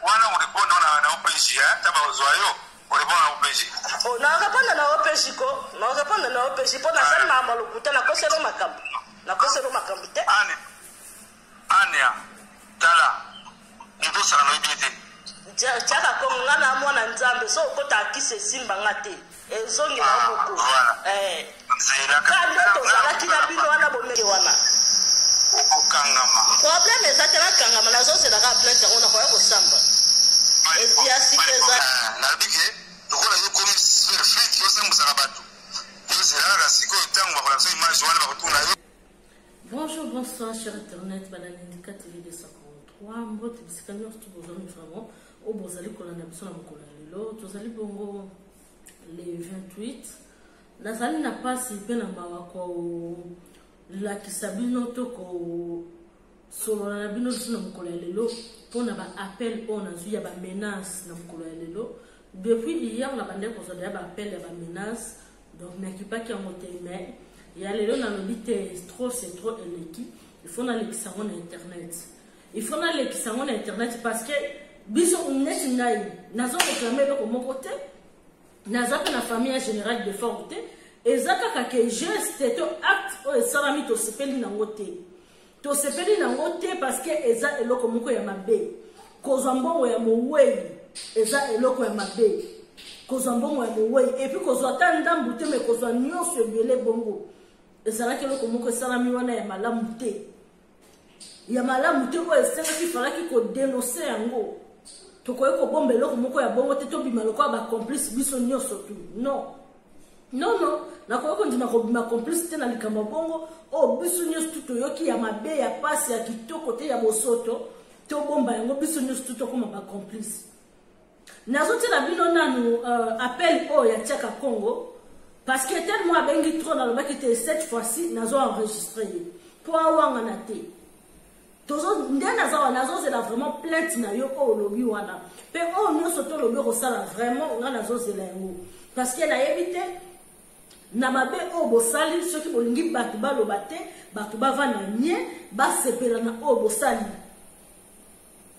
wana uliponda na OPJ taba uzoayo ulipona OPJ na ngapanda na OPJ ko na ngapanda na OPJ pona sana mama lokuta na koselo makambo te ania tala ndosa na ibite chaka ko ngana mwana nzambe so kota akise simba ngate ezongi na moko ka to zala kina bino wana bomeke wana okangama problème ezatela kangama na zo zela ka plainte ona ko yako samba ezia sikeza na bike tokola yo komi perfect yo sembu sarabatu yo zela siko tangu ba so image wana ba kutuna yo. Bonjour, bonsoir, cher Internet, Balaninka TV 243. Mbote bisikami ostu bozoni vraiment. O bozali kolanda biso na mokolo ya lelo. Tozali bongo le 28. Nazali na pasi pe na mawa ko lakisa bino to ko solo na bino biso na mokolo ya lelo pona ba appel on azu ya ba menace na mokolo ya lelo. Depuis hier la bande ko ya ba appel ya ba menace. Donc n'akipa ki amote mais il y a les gens c'est trop électrique. Il faut aller sur internet. Il faut aller sur internet parce que biso net nai nazo réclamer le mon côté. Naza na famille générale de forte et zaka ka geste to acte o salami to sepeli na ngote. To sepeli na ngote parce que eza eloko moko ya mabe. Kozwa mbongo ya mowei eza eloko ya mabe. Kozwa mbongo ya mowei et puis kozwa tanda mbute me kozwa nyonso ebele bongo. Ezalaki eloko moko esalami wana ya malamu te. Ya malamu te ko esalaki falaki ko dénoncer yango. Tokoye ko bomba eloko moko ya bongo te to bima lokola ba complice biso nyonso tu. Non. Non non, na ko ko ndima ko bima complice te na likambo bongo o biso nyonso tu toyoki ya mabe ya pasi ya kitoko te ya bosoto to bomba yango biso nyonso tu to koma ba complice. Nazo te na bino nanu appel o ya Tchaka Congo. Parce que tellement abengi trop dans le bac était cette fois-ci nazo enregistré pour avoir un athée. Tozo nazo c'est vraiment plainte na yo o lobi wana. Pe o no soto lobi rosala vraiment nga nazo c'est la ngo. Parce que na évité na mabe o bosali ceux qui bolingi batu ba lobate batu ba vana nie ba sepela na o bosali.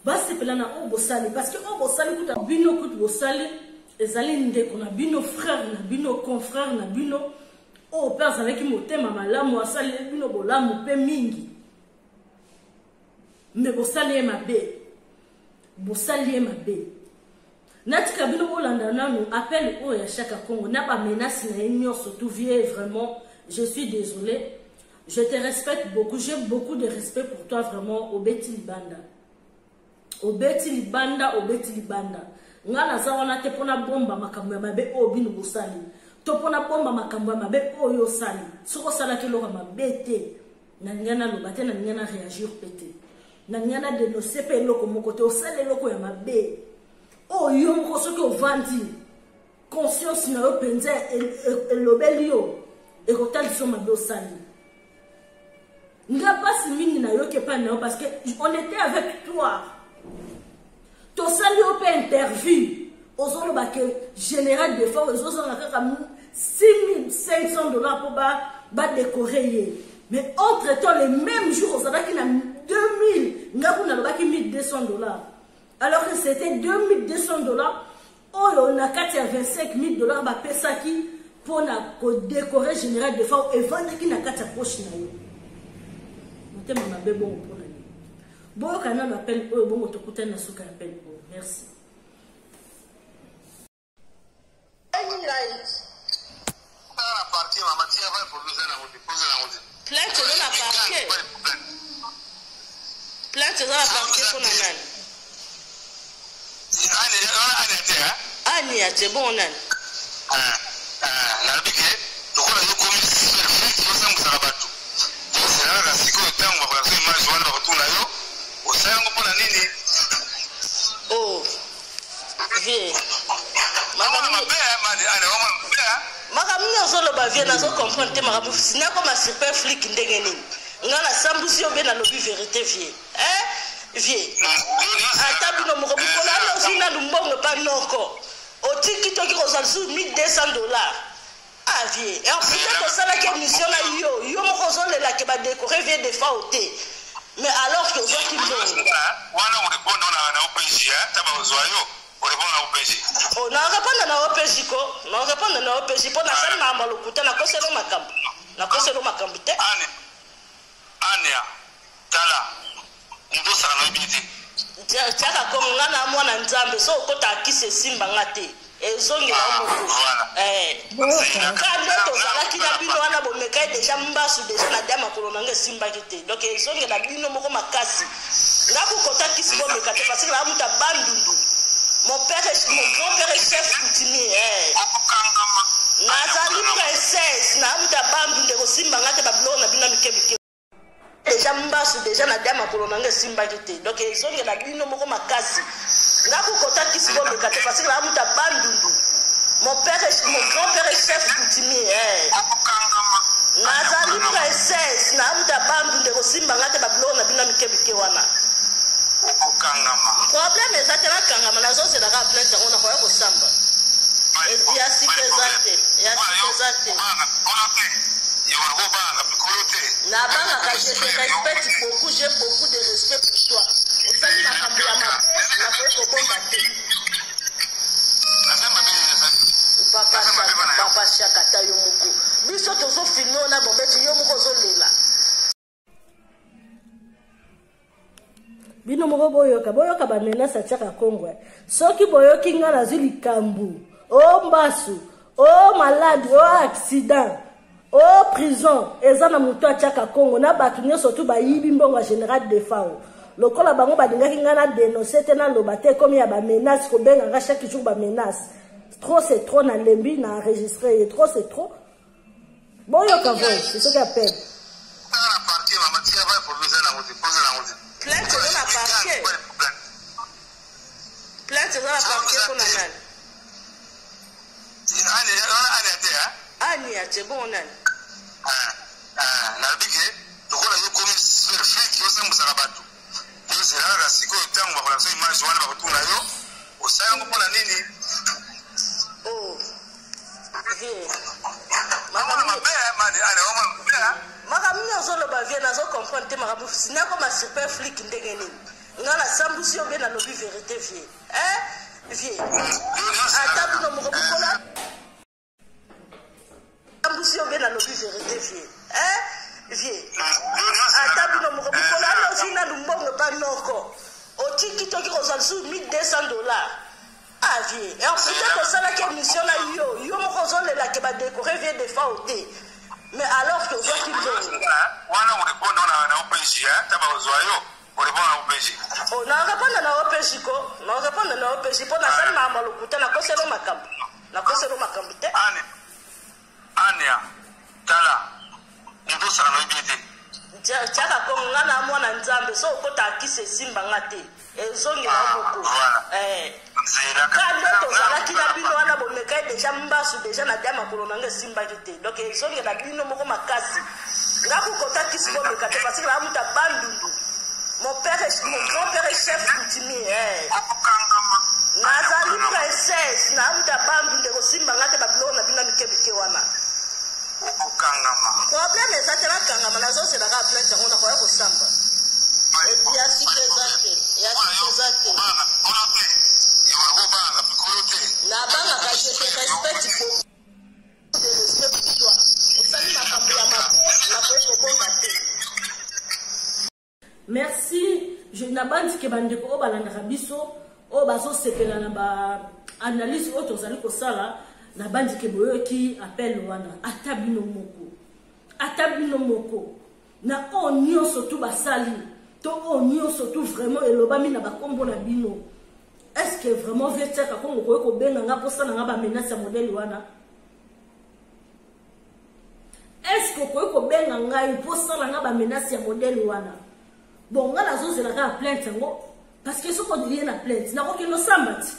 Ba sepela na o bosali parce que o bosali kuta bino kutu bosali ezali ndeko na bino frère na bino confrère na bino o père avec motema malamu asali bino bolamu pe mingi mais bosali mabe natika bino bolanda nanu appel o ya Tchaka Congo na ba menace na enyo surtout vie vraiment je suis désolé je te respecte beaucoup j'ai beaucoup de respect pour toi vraiment obeti libanda ngana zawana te pona bomba makambo ya mabe o bino bosali to pona bomba makambo ya mabe o yo sali soko sala ke loka mabe te na ngana lo bate na ngana réagir pété na ngana dénoncer pe loko moko te o sale loko ya mabe o yo moko soki o vandi conscience na yo penza elobeli yo e kotali so mabe o sali nga pasi mingi na yo ke pa na yo parce que on était avec toi. To sali ope interview ozolo ba ke général de force ozolo na kaka $6,500 pour ba décorer mais entre temps les mêmes jours ozala ki na 2000 ngaku na lobaki $1,200 alors que c'était $2,200 oyo na kati ya $25,000 ba pesaki pour na ko décorer général de force et vendre ki na kati ya poche na yo motema mabe bon pour bon canal appelle eux bon autocoutane na suka appelle eux merci plainte dans la parquet pour nanani ani ya te bon nani na bike tokola yo komi perfect yo sembu sarabatu c'est là siko tangu ba so image wana ba kutuna yo osango pona nini oh vie makamino solo ba vie nazo comprendre te makamu sina comme super flic ndenge nini ngala sambusi yo be na lobi vérité vie vie ata bino moko bikola no sina lumbongo pa noko otiki toki ko salsu $1,200 ah vie et en plus que ça la mission na yo moko zole la ke ba décorer vie de fa oté. Mais alors que vous qui bon. Voilà, on répond na OPJ, taba ozoyo répondre na OPJ. Oh na répondre na OPJ ko, na répondre na OPJ pour na sana na malukuta na koselo makambo. Na koselo makambo te. Ania tala. Ndo sana no biti. Chaka konga na mwana nzambe so kota akise simba ngate. Ezongi na moko. Quand tozalaki na bino wana bomeka déjà mbasu déjà na dama kolona nge simba kite. Donc ezongi na bino moko makasi. Ngaku kota kisi bomeka te parce que la muta bandundu. Mon grand-père est chef coutumier. Nazali princesse na muta bandundu ko simba ngate bablo na bino mikebike. Déjà mbasu déjà na dama kolona nge simba kite. Donc ezongi na bino moko makasi. Ngaku kota kisi bomeka te parce que la muta bandundu. Mon grand-père est chef coutumier. Nazali princesse na muta bandundu ko simba ngate bablo na bino mikebike wana. Problème est que la kangama na zo c'est la plainte on a quoi ko samba. Et ya sikezate, ya sikezate. Na banga ka je te respecte beaucoup, j'ai beaucoup de respect pour toi. Au sein de la campagne na ko combattre. Papa shakata yo muku. Biso tozo filmer na bombeti yo muko zo lela. Bino moko boyoka bamena sa chaka Kongo. Soki boyoki nga na zuli kambu, o mbasu, o malade, o accident, o prison, eza na mutu a chaka Kongo na batu nyonso tu bayibi mbongo général de FAO. Lokola bango badingaki nga na dénoncer te na loba te comme ya ba menace ko benga nga chaque jour ba menace. Trop c'est trop na lembi na enregistrer et trop c'est trop. Boyoka voix, c'est ce qu'il appelle. Plainte dans la parquet. Plainte dans la parquet pour la nane. Ania, c'est bon, nane. Nalbike, lokola yo komi flic yo sembu sarabatu. Yo zera siko tangu bakola so image wana bakutuna yo. Osala ngo pona nini? Oh. Makamia zolo bavie na zo comprendre te makabu sina ko ma super flic ndenge nini ngala sambusi yo be na lobby vérité vie vie atabu no moko bukola sambusi yo be na lobby vérité vie vie atabu no moko bukola no sina lumbongo ba noko otiki toki ko zalsu $1,200 vie et en fait que ça la mission là yo moko zo le la ke ba décorer vie de fa oté. Mais alors que vous êtes là, on répond à OPJ, taba ozoyo, on répond à OPJ. On a répondu à OPJ ko, on répond à OPJ pour na sana malukuta na koselo makambo. Na koselo makambo te. Ania tala. Ndo sana no ibite. Chaka konga na mwana nzambe so kota akise simba ngate. Ezongi na moko. Quand tozalaki na bino wana bomeka déjà mbasu déjà na dama kolona nge simba kite. Donc ezongi na bino moko makasi. Ngaku kota kisi bomeka te parce que la muta bandundu. Mon grand-père est chef coutumier. Nazali princesse na muta bandundu ko simba ngate bablo na bino mikebike wana. Problème est que la kangama na zo c'est la plainte on a quoi ko samba. Et ya sikezate, ya sikezate. La banga ka je te respecte beaucoup de respect pour toi. Osali makambo ya mabe na ko combattre. Merci, je n'abandonne que bandeko o balanda biso o bazo sepela na ba analyse o tozali ko sala na bandi ke boyoki appel wana atabino moko na o nyonso tu basali to o nyonso tu vraiment elobami na bakombo na bino. Est-ce que vraiment vieux tchaka ko ngoko ko benga nga posa na nga ba menace ya modèle wana? Est-ce que ko benga nga posa na nga ba menace ya modèle wana? Bon nga la zozela ka plainte ngo parce que soko de na plainte na ko kino sambati.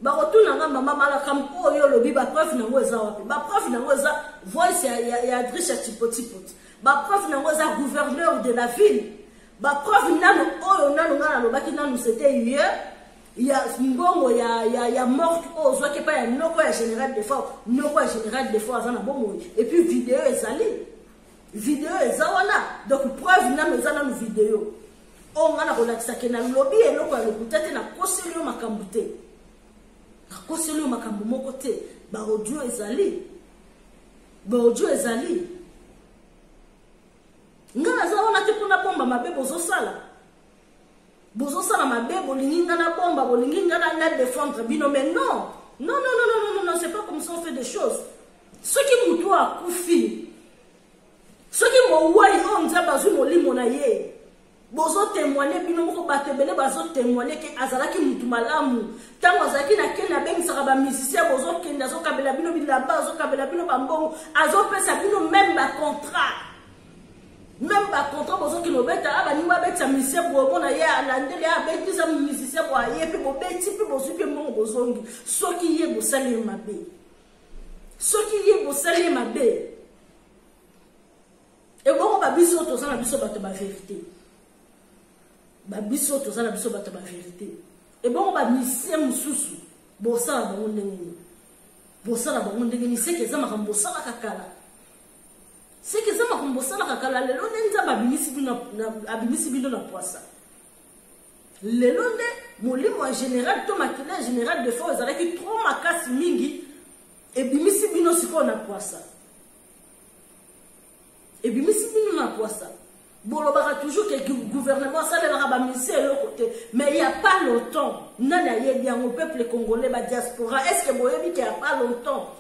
Ba rotuna nga mama mala kam oyo lobi ba preuve na ngo eza wapi? Ba preuve na ngo eza voice ya Adrissa Tipotipoti. Ba preuve na ngo eza gouverneur de la ville. Ba preuve nanu oyo nanu nga na lobaki nanu c'était hier. Il y a mbongo ya mort o zo ke pa ya noko ya général de fois noko ya général de fois azana bongo et puis vidéo ezali vidéo ezawana donc preuve na mezana no vidéo on a relaxé que na lobby et loko ya lokuta te na koseli yo makambo te na koseli yo makambo moko te ba audio ezali ngana za wana te pona bomba mabe bozosala mabe bolingi ngana bomba bolingi ngana na défendre bino mais non c'est pas comme ça on fait des choses ce qui muto akufi ce qui mo wai on za bazu molimo na ye bozo témoigner bino moko batebele bazo témoigner que azalaki mutu malamu tango azalaki na kena bengisaka ba musicien bozo kenda zo kabela bino bilamba zo kabela bino bambongo azo pesa bino même ba contrat bozo kino beta aba ni beta musicien bo bona ye alandele abeti za musicien bo ye pe bo beti pe bozo pe mbongo bozongi soki ye bo sali mabe et bon ba biso to sana biso bato ba vérité babiso tozala biso bato ba vérité et bon ba misien mususu bosala bango ndenge c'est que za makambo sala kakala lelo nza babimisi bino na poisa lelo nde molimo en général to makila en général de fois ezalaki trop makasi mingi ebimisi bino sikoyo na poisa bolobaka toujours que le gouvernement ça le rabamisé le côté mais il y a pas longtemps nana yebi au peuple congolais ba diaspora est-ce que boyebi qu'il y a pas longtemps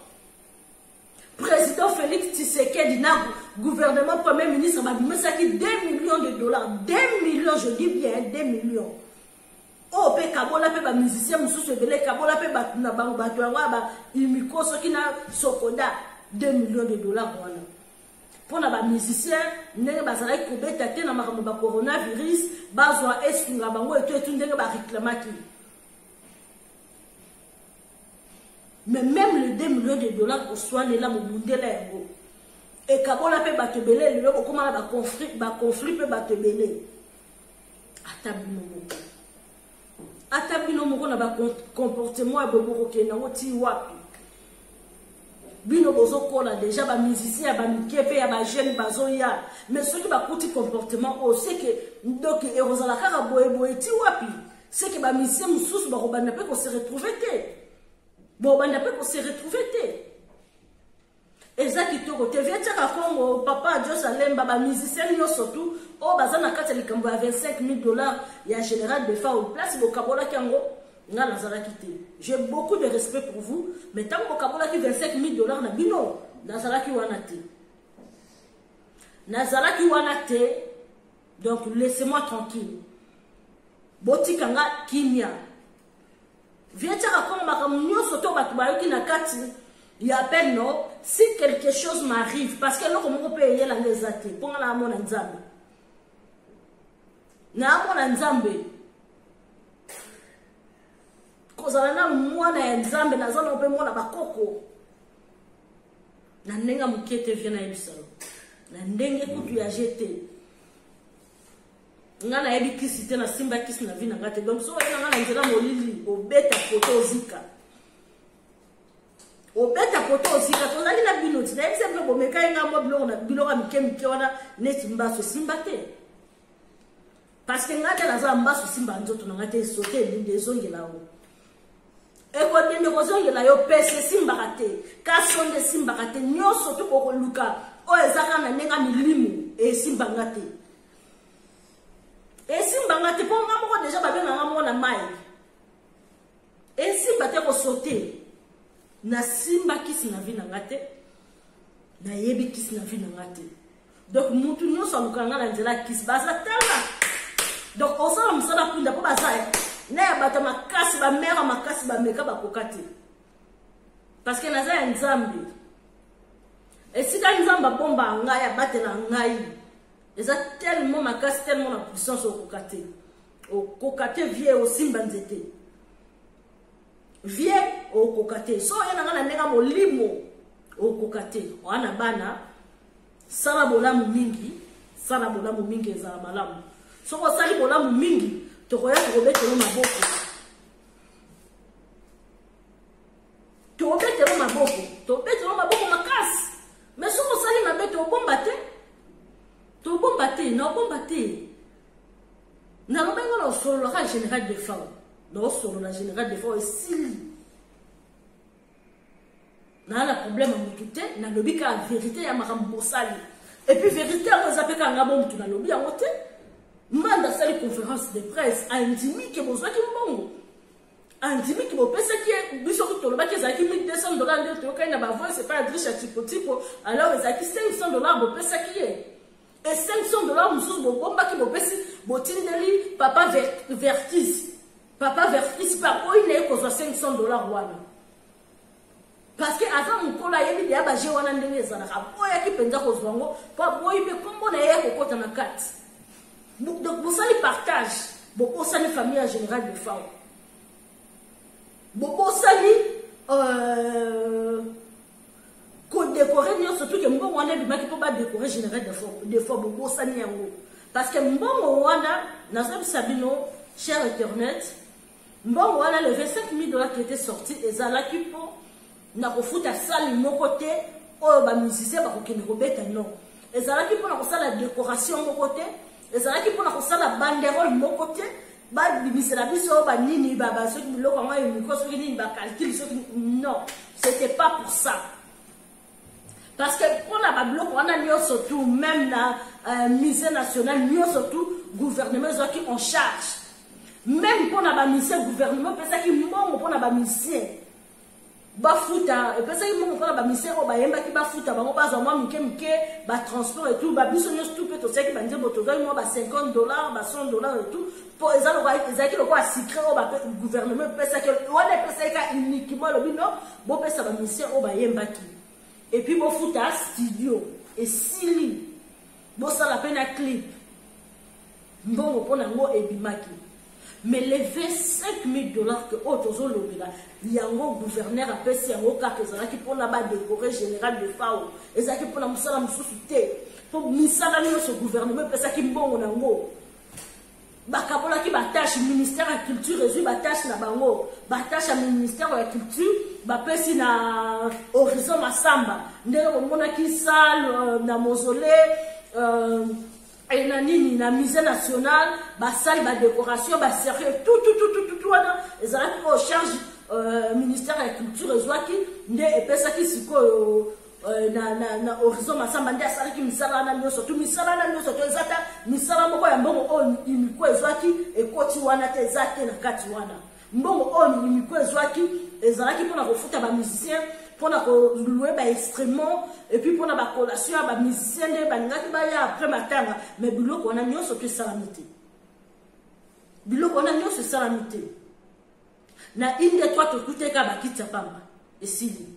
président Félix Tshisekedi na gouvernement premier ministre ba bimisa ki 2 millions de dollars 2 millions je dis bien 2 millions oh pe kabola pe ba musicien mususu ebele kabola pe ba na bango bato yango ba imikoso ki na sokoda 2 millions de dollars wana pour les musiciens, nous avons réclamé le coronavirus, mais même les 2 millions de dollars pour soigner là, et quand on a fait batebele, comment on a conflit peut batebele. Atabino moko na ba comportement et boboko ke na oti wapi. Bino bozo kola déjà ba musicien ba mikepe ya ba jeune bazoya mais ceux qui ba kuti comportement o c'est que donc erozala kaka boye ti wapi c'est que ba musicien mususu ba robana pe ko se retrouver te bo banda pe ko se retrouver te ezaki toko te viacha ka Congo papa Josalem ba musicien yo surtout o bazana kata likambo ya $25,000 ya général de fa au place bo kabola kango. J'ai beaucoup de respect pour vous, mais tant que vous avez $25,000 na bino, nazalaki wanate, donc laissez-moi tranquille. Botikanga kimia. Viens-tu raconter soto batubayoki na kati, il y a peine non, si quelque chose m'arrive, parce que là comment on peut payer la nezate, pour la mona nzambe. Na mona nzambe. Kozalana mwana ya nzambe na zana ope mwana bakoko na ndenga mukete vient na ebisalo na ndenge kutu ya jete ngana yebi kisite na simba kisi na vina ngate donc so wana ngana nzela molili obeta poto ozika tozali na binoti na exemple bomeka nga mo biloko na biloko mikemike wana neti mbaso simba te parce que ngate na za mbaso simba nzoto na ngate sote ndinde zongela o ekote ndozongela yo pese simbakate kasonde simbakate nyoso to kokoluka o ezaka na nenga milimu e simbangate po ngamo déjà babenga ngamo na mai e simbate ko sauter na simba kisi na vina ngate na yebi kisi na vina ngate donc mutu nyoso alukanga na nzela kisi basa tala donc osala musala kunda po basa na bata makasi ba mera makasi ba meka ba kokati parce que naza ya nzambe esika nzamba bomba ngaya batela ngai eza tellement makasi tellement na puissance au kokate vie au simba nzete vie au kokate so yana ngana nenga molimo au kokate wana bana sala bolamu mingi eza malamu so ko sali bolamu mingi tokoya kobetelo maboko makasi mais soko sali mabe to bomba te solo la général de femmes. Non, solo la général de femmes, si. Na la problème en tout temps, na lobby ka vérité ya makambo sali. Et puis vérité on zappe ka ngabo mtu na lobby en côté. Manda sali conférence de presse a indimi que besoin ki mbongo. Andimi ki bopesa ki biso ko toloba ki ezaki $1200 nde to ka na ba voix c'est pas adresse à tipo alors ezaki $500 bopesa ki et $500 mususu bobomba ki bopesi botindeli papa vertis par quoi il est ko $500 wana parce que avant mukola yebi ya ba je wana ndenge ezana ka boya ki penza ko zwango pa boyi be kombo na ye ko kota na kati donc vous allez partage beaucoup ça les familles en général de femmes beaucoup sali ko décorer ni surtout que mbongo wana bimaki po ba décorer général de fois beaucoup sali yango parce que mbongo wana nazo sabino cher internet mbongo wana le $25,000 qui était sorti ezalaki po na kofuta sali moko te oyo ba musicien ba kokende kobeta non ezalaki po na kosala décoration moko te ezalaki po na kosala banderole moko te ba bimisela biso ba nini ba soki biloko ngwa miko soki nini ba calcul soki non c'était pas pour ça parce que pour la ba biloko wana nyo surtout même na musée national nyo surtout gouvernement zoki en charge même pour la ba musée gouvernement pesa ki mbongo pour la ba musée bafuta pesa ki mbongo pour la ba musée o ba yemba ki bafuta bango bazwa mwa mike ba transport et tout ba biso nyo tout peut to seki ba nzembo to zali mwa ba $50 ba $100 et tout pour ezaki le quoi secret o ba gouvernement pesa ki wana pesa ka uniquement le bino bo pesa ba musée o ba yemba ki et puis bo futa studio et sili bo sala pena clip mbongo pona ngo ebimaki mais les $25,000 que autozo lobela yango gouverneur apesi yango kaka ezalaki mpona badécorer général de fao ezalaki mpona mosala mosusu te po misala nyonso gouvernement epesaki mbongo nango bakabolaki batashe ministère ya culture ezwi batashe na bango batashe ya ministère ya culture bapesi na horizon masamba ndenge bomonaki salle na mausolée et na nini na musée national basali ba décoration ba sérieux tout wana ezalaki au charge ministère ya culture ezwaki nde epesaki sikoyo na horizon masamba nde asalaki misala wana nyonso tu misala wana nyonso to ezata misala moko ya mbongo oyo imiko ezwaki ekoti wana te eza te na kati wana mbongo oyo imiko ezwaki ezalaki mpona kofuta bamusicien mpona kolue bainstrument et puis mpona bakolation ya bamusicien nde balingaki baya après matanga mais biloko wana nyonso to esalami te biloko wana nyonso esalami te na inde toi tokuteka bakiti ya pamba esili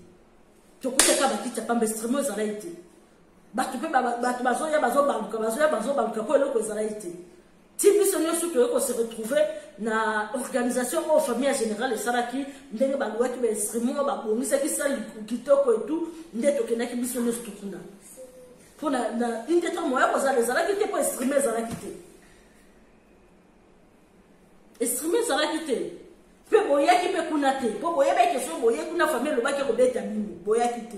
tokuteka bakiti ya pamba instrument ezalai te bato mpe bato bazoya bazobaluka mpo eloko ezalai te ti biso nyonso toyeko se retrouver na organisation oyo famille ya général esalaki ndenge balwaki bainstrument babongisaki sali kitoko etu nde tokendaki biso nyonso tokuna mpona inde to moya kozala ezalaki te mpo instrument ezalaki te instrument ezalaki te mpe boyaki mpe kuna te mpo boyebaki so boye kuna famille elobaki kobeta bino boyaki te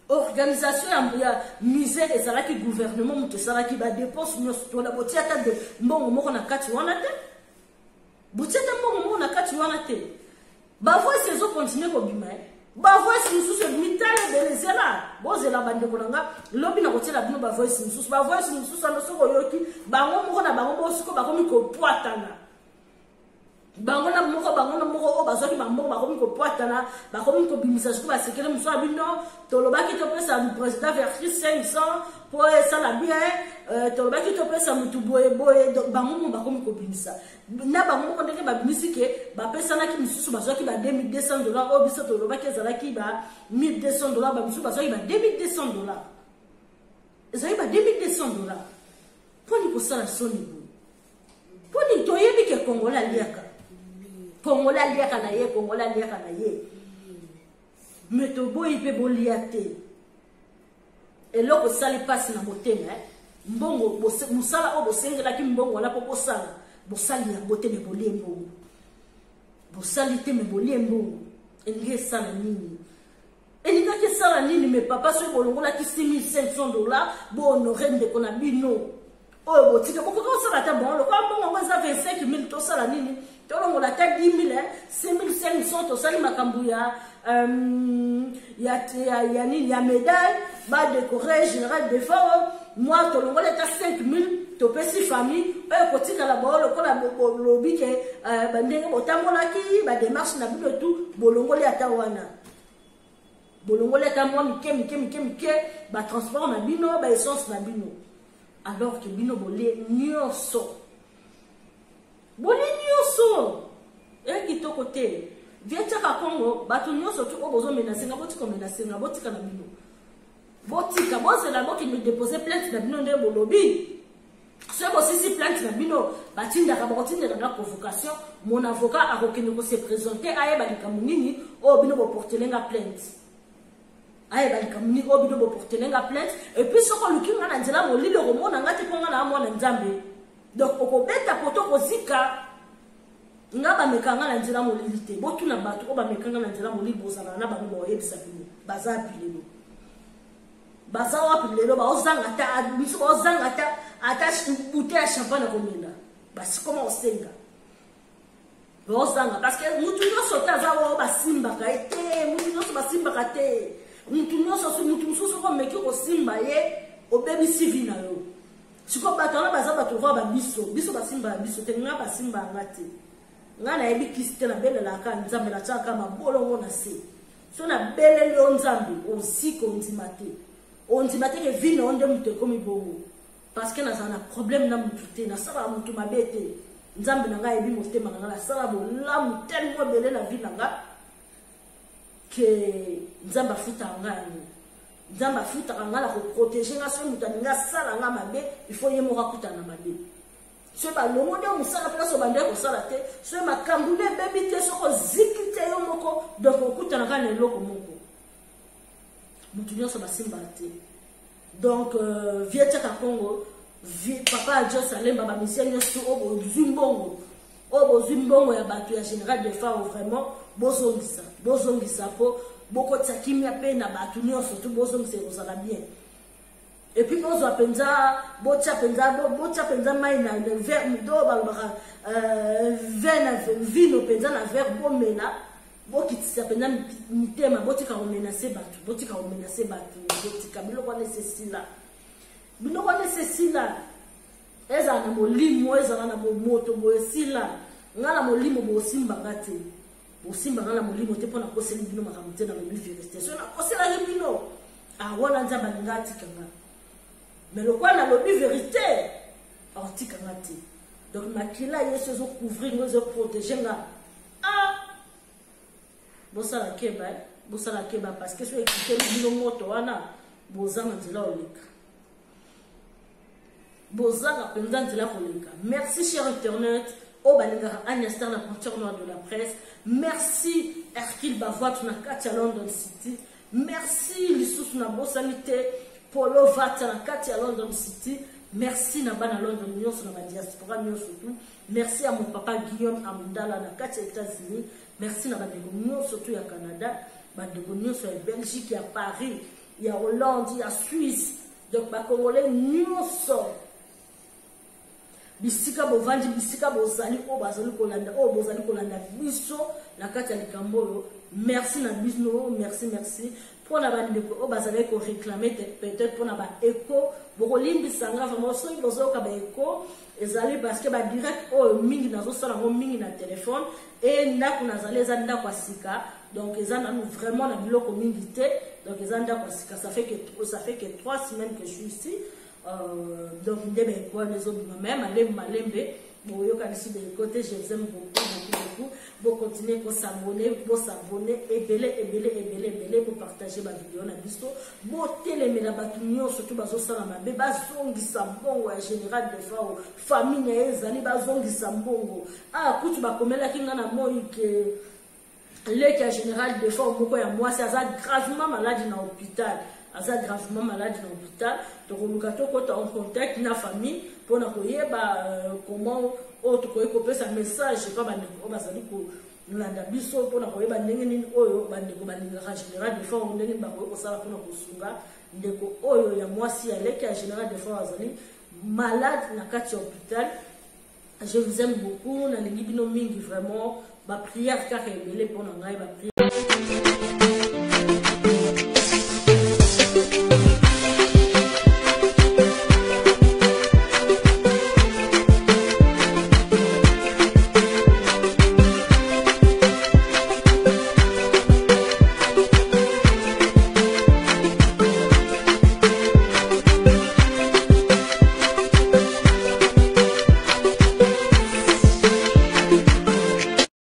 organisation ya musée ezalaki gouvernement moto esalaki badepense nyonso tona botia ata de mbongo moko na kati wana te botia ata mbongo moko na kati wana te bavoisi ezokontinue kobima bavoisi mosusu mitale belezela bozela bandeko na nga lobi na kotiela bino bavoisi mosusu ando soko oyoki bango moko na bango bosiko bakomi kopwatana bango na moko o bazwaki bambongo bakomi kopwatana bakomi kobimisa siko basekele mosu ya bino tolobaki topesa président vertis 500 po esala bien tolobaki topesa motu boyeboye bango mo bakomi kobimisa na bango moko ndenge babimisi ke bapesanaki misusu bazwaki ba $2,200 oyo biso tolobaki ezalaki ba $1,200 bamisusu bazwaki ba $2,200 ezalaki ba $2,200 mponi kosala soni boye mponi toyebi ke kongola aliaka kongola aliaka na ye kongola aliaka na ye me toboyi mpe bolia te eloko esali mpasi na motema mbongo mosala oyo bosengelaki mbongo wana mpo bosala bosali yango te me bolie mbongo bosali te me bolie mbongo elingi esala nini elingaki esala nini me papa soki bolongolaki $6,500 bohonore ndeko na bino oh botika beaucoup comme ça la bon le quoi bon on a 25 000 to ça la nini to on la ta 10 000 5 500 to ça makambu ya nini ya médaille ba décoré général de fort moi to longo la ta 5 000 to pesi famille e kotika la bon le ko la lobby ke ba ndenge botambola ki ba démarche na bino tout bolongo le ata wana bolongo le ta moi mike ba transport na bino ba essence na bino. Alors que bino bolé nyonso et qui to côté vient ka Congo batu nyonso tu obozo menacer nga botika menacer nga botika na bino botika boze la bo qui me déposer plainte na bino nde bolobi ce aussi si plainte na bino batinda ka botinda na convocation mon avocat a reconnu ko se présenter aye ba likamuni o bino bo porter la plainte. Aïe, il y a une plainte. Et puis, ce qu'on lui a dit, c'est que le roman n'a pas été fait. Donc, on peut mettre à poto Zika. On a mis un peu de mobilité. On a mis un peu de mobilité. On a mis un peu de mobilité. Baza pilelo. Baza wa pilelo. Baza attache une bouteille à champagne à Romina. Parce que comment on sait parce que nous tous sommes à Basimba. Nous sommes à Basimba. Mutu so meki ko simba ye o baby civi na yo siko batana baza batova ba biso basimba biso te nga basimba ngati nga na yebi kiste na bele la ka nzambe na chaka mabolongo na se so na bele le nzambe o siko nzimate ke vino onde mutu komi bongo parce que na za na problème na mutu te na sala mutu mabete nzambe na nga yebi motema na nga sala bo la mutel mo bele na vie na nga que nzamba futa ngala ko protéger nga so mutaninga sala nga mabe il faut yemo rakuta na mabe so ba lomo de musala place bande ko sala te so makambule bebi te so ko zikite yo moko donc okuta na kana loko moko mutunyo so basimba te donc vieta ka Congo papa Dieu salemba ba mission nyosu obo zimbongo ya batu ya général de fao vraiment bozongisa po boko tsakimia pe na batu nyonso tu bozongisa kozala bien et puis bozo apenza bocha penza mai na verre do balobaka vino penza na verre bomela bokitisa penza mitema botika komenase batu botika biloko nesesila eza na molimo eza na moto boesila ngala molimo bosimba ngate bosimba ngala molimo te pona koseli bino makamute na lobi vérité so na kosela bino wana nzamba ngati kanga mais le quoi na lobi vérité artika ngati donc makila yeso zo couvrir zo protéger nga bosala keba parce que so ekite bino moto wana bozanga nzela oleka bozanga penza nzela koleka. Merci cher internet au balinga Agnès la porteur noire de la presse. Merci Hercule Bavoit na Katia London City. Merci Lissous na Bosanité Polo Vata na Katia London City. Merci na bana London nyonso na diaspora nyonso tout. Merci à mon papa Guillaume Amundala na Katia États-Unis. Merci na bandeko nyonso tout ya Canada, bandeko nyonso ya Belgique, ya Paris, ya Hollande, ya Suisse. Donc ba Congolais nyonso bisika bovandi bisika bozali o bazali kolanda o bozali kolanda biso na kati ya likambo. Merci na biso, merci pour na bandeko o bazali ko réclamer peut-être pour na ba écho bokolimbi sanga vraiment so bozoka ba écho ezali parce que ba direct o mingi nazo sala ngo mingi na téléphone et ndako nazali ezanda kwa sika donc ezanda nous vraiment na biloko mingi te donc ezanda kwa sika ça fait que 3 semaines que je suis ici. Donc ndebe kwa nezo même malembe boyoka ici de côté je vous aime beaucoup vous continuer pour s'abonner ebele pour partager ma vidéo na biso bo telemela batu nyonso surtout bazo sala mabe bazongisa mbongo ya général de fao famille ezali bazongisa mbongo kutu bakomela kinga na moi que le cas général de fao moko ya moi c'est gravement malade na hôpital. Gravement malade dans l'hôpital, donc on a en contact na famille pour na comment autre ko sa message pas bazali ko landa biso pour na koyeba ndenge nini oyo bandeko balinga général de fois ndenge ba ko sala pour na kosunga ndeko oyo ya mwasi ya leki ya général de fois azali malade na kati ya hôpital. Je vous aime beaucoup. Nalingi bino mingi vraiment. Ba prière car ebele pour na ngai ba prière.